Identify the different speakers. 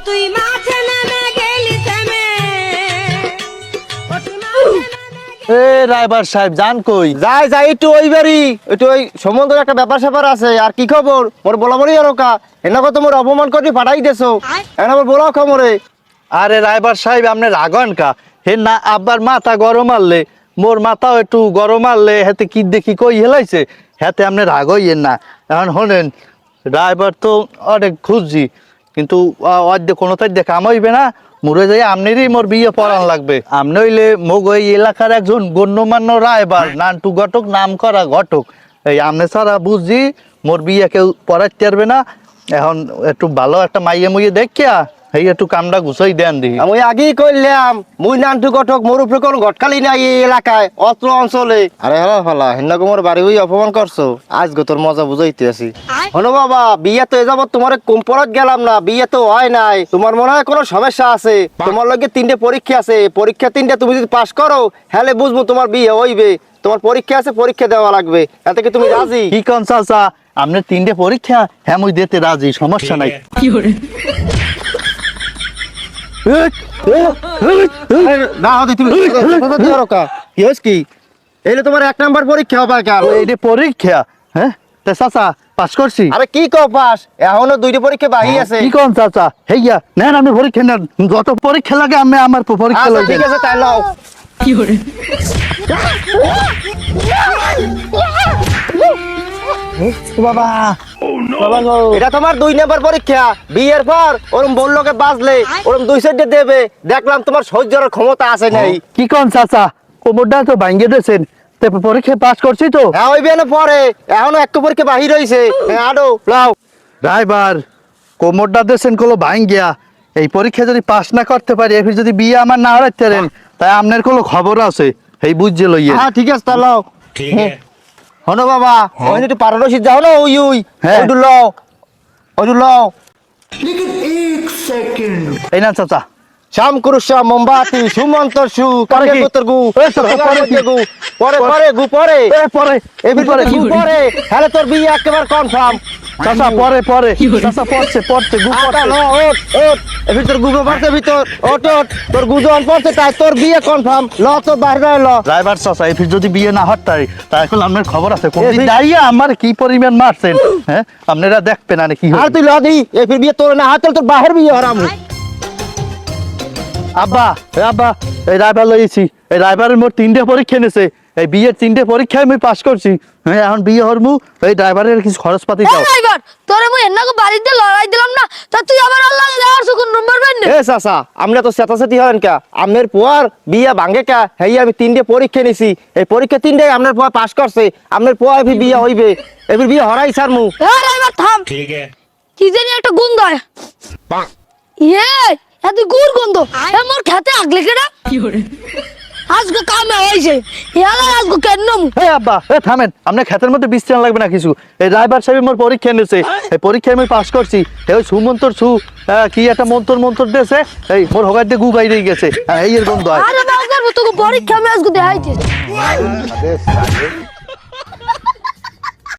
Speaker 1: তুই মাঠে নেমে গেলি থেমে ও তুই মাঠে নেমে
Speaker 2: এ রাইবার সাহেব জান কই?
Speaker 3: যাই যাই একটু ওই বাড়ি একটু ওই সম্বন্ধের একটা ব্যাপার স্যাপার আছে। আর কি খবর মোর বলা বলি আর ওকা এনা কত মোর অপমান করে পাঠাই দেছো এনা মোর বলাও খবরে।
Speaker 2: আরে রাইবার সাহেব আপনি রাগন কা হে না আব্বার মাথা গরম মারলে মোর মাথাও একটু গরম মারলে হাতে কি দেখি কই হেলাইছে হাতে আপনি রাগ হইয়েন না। এখন শোনেন ড্রাইভার তো অনেক খুঁজছি কিন্তু অর্ধেক কোনোটাই দেখা হইবে না। মরে যাই আমনেরই মোর বিয়ে পড়ান লাগবে। আমনে হইলে মোগ ওই এলাকার একজন গণ্যমান্য রায়বার নান্টু ঘটক নাম করা ঘটক। এই আমনে ছাড়া বুঝছি মোর বিয়ে কেউ পড়াইতে পারবে না। এখন একটু ভালো একটা মাইয়ে মুইয়ে দেখিয়া এই একটু কামটা গুছাই দেন দিই।
Speaker 3: আমি আগেই কইলাম মুই নান্টু ঘটক মোর উপরে কোনো ঘটকালি নাই এই এলাকায় অত্র অঞ্চলে। আরে হ্যালো ফলা হেন্না মোর বাড়ি হই অপমান করছো আজ গো তোর মজা বুঝাইতে আছি। হনো বাবা বিয়ে তো এযাবত তোমার কুম্পরত গেলাম না, বিয়ে তো হয় নাই। তোমার মনে হয় কোনো সমস্যা আছে? তোমার লগে 3টে পরীক্ষা আছে, পরীক্ষা 3টে তুমি যদি পাস করো হলে বুঝবো তোমার বিয়ে হইবে। তোমার পরীক্ষা আছে, পরীক্ষা দেওয়া লাগবে। এতে কি তুমি রাজি?
Speaker 2: কি কোন চাচা আপনি 3টে পরীক্ষা? হ্যাঁ মুই দিতে রাজি, সমস্যা নাই।
Speaker 3: না হতে তুমি কি হইছ কি? এইলে তোমার 1 নাম্বার পরীক্ষা হবে কাল।
Speaker 2: এইটা পরীক্ষা? হ্যাঁ তা চাচা পাস করছি।
Speaker 3: আরে কি কও পাস? এখনো 2টি পরীক্ষা বাকি আছে।
Speaker 2: কি কোন চাচা হেইয়া নেন আপনি পরীক্ষা নেন, যত পরীক্ষা লাগে আমি আমার পরীক্ষা
Speaker 3: আচ্ছা
Speaker 2: লই
Speaker 3: ঠিক
Speaker 2: দেন।
Speaker 3: আছে তাই নাও।
Speaker 2: বাবা বাবা গো
Speaker 3: এটা তোমার 2 নাম্বার পরীক্ষা। বিয়ের পর ওরম বললোকে বাজলে ওরম 2 সাইডে দেবে। দেখলাম তোমার সহ্যের ক্ষমতা আছে নাই।
Speaker 2: কি কোন চাচা কোমরটা তো ভাঙ্গে দিয়েছেন, তে পরীক্ষা পাস করছি তো।
Speaker 3: হ্যাঁ ওই বিয়ে পরে এখনো একটা পরীক্ষা বাহির হইছে। আডো লাও
Speaker 2: ড্রাইভার কোমরটা দিয়েছেন কলো ভাঙ্গিয়া, এই পরীক্ষা যদি পাস না করতে পারি এফির যদি বিয়ে আমার না হারাইতে পারেন তাই আপনার কোনো খবর আছে এই বুঝছে লইয়ে।
Speaker 3: হ্যাঁ ঠিক আছে তা লাও। হনো বাবা ওই একটু পারদর্শী যাও না ওই ওই
Speaker 2: হ্যাঁ।
Speaker 3: ওইটু লও ওইটু লও।
Speaker 2: এই না চাচা
Speaker 3: শ্যাম কুরুষা মোমবাতি সুমন্তর সু
Speaker 2: পরে কি?
Speaker 3: কাকে গু
Speaker 2: এই চাচা, পরে কি?
Speaker 3: গু পরে পরে গু পরে
Speaker 2: এ পরে
Speaker 3: এবির পরে গু পরে হলে তোর বিয়ে একেবারে কনফার্ম।
Speaker 2: চাচা পরে পরে চাচা পড়ছে পড়ছে গু
Speaker 3: আটা
Speaker 2: পড়ছে।
Speaker 3: ল ওট ওট এ ভিতর গুগো পারতে ভিতর ওট ওট তোর গুজন পড়ছে তাই তোর বিয়ে কনফার্ম। ল তো বাইরে ল।
Speaker 2: ড্রাইভার চাচা এফির যদি বিয়ে না হত তাই তাই এখন আপনার খবর আছে কোন দিন
Speaker 3: এফির-
Speaker 2: দাঁড়িয়ে আমার কি পরিমাণ মারছেন। হ্যাঁ আপনারা দেখবেন আর কি হয়।
Speaker 3: আর তুই ল দি এ ফির বিয়ে তোর না হাত তোর বাহির বিয়ে হারাম।
Speaker 2: আব্বা এ আব্বা এই ড্রাইভার লইছি, এই ড্রাইভারের মোট 3টে পরীক্ষা নিছে, এই বিয়ের 3টে পরীক্ষায় আমি পাস করছি। হ্যাঁ এখন বিয়ে হরমু, এই ড্রাইভারের কিছু খরচপাতি দাও।
Speaker 4: ড্রাইভার তোরে মুই এন্নাকে বাড়িতে লড়াই দিলাম না তা তুই আবার আল্লাহ দেওয়ার সুকুন নম্বর বেন
Speaker 3: এ চাচা আমরা তো সেতাসেতি হন কা আমের পোয়ার বিয়ে ভাঙ্গে কা হেই আমি 3টে পরীক্ষা নিছি। এই পরীক্ষা 3টে আপনার পোয়া পাস করছে। আপনার পোয়া এফি বিয়ে হইবে এফির বিয়ে হরাই ছাড় মু।
Speaker 4: এ ড্রাইভার থাম
Speaker 5: ठीक है
Speaker 4: কি জানি একটা গন্ধ হয় ইয়ে এত গুড় গন্ধ এ মোর খেতে আগলে কেডা আজকে কামে হইছে ইয়ালা আজকে কেন মু
Speaker 2: এই আব্বা এ থামেন, আপনার ক্ষেতের মধ্যে বিশ্রাম লাগবে না কিছু। এই ড্রাইভার সাহেব মোর পরীক্ষা নিছে, এই পরীক্ষায় আমি পাস করছি। এই ওই সুমন্তর সু কি একটা মন্তর দিয়েছে, এই মোর হোগার দিয়ে গু বাইরে গেছে। এই এর গন্ধ হয়।
Speaker 4: আরে বাবা তোকে পরীক্ষা আমি আজকে দেখাইতে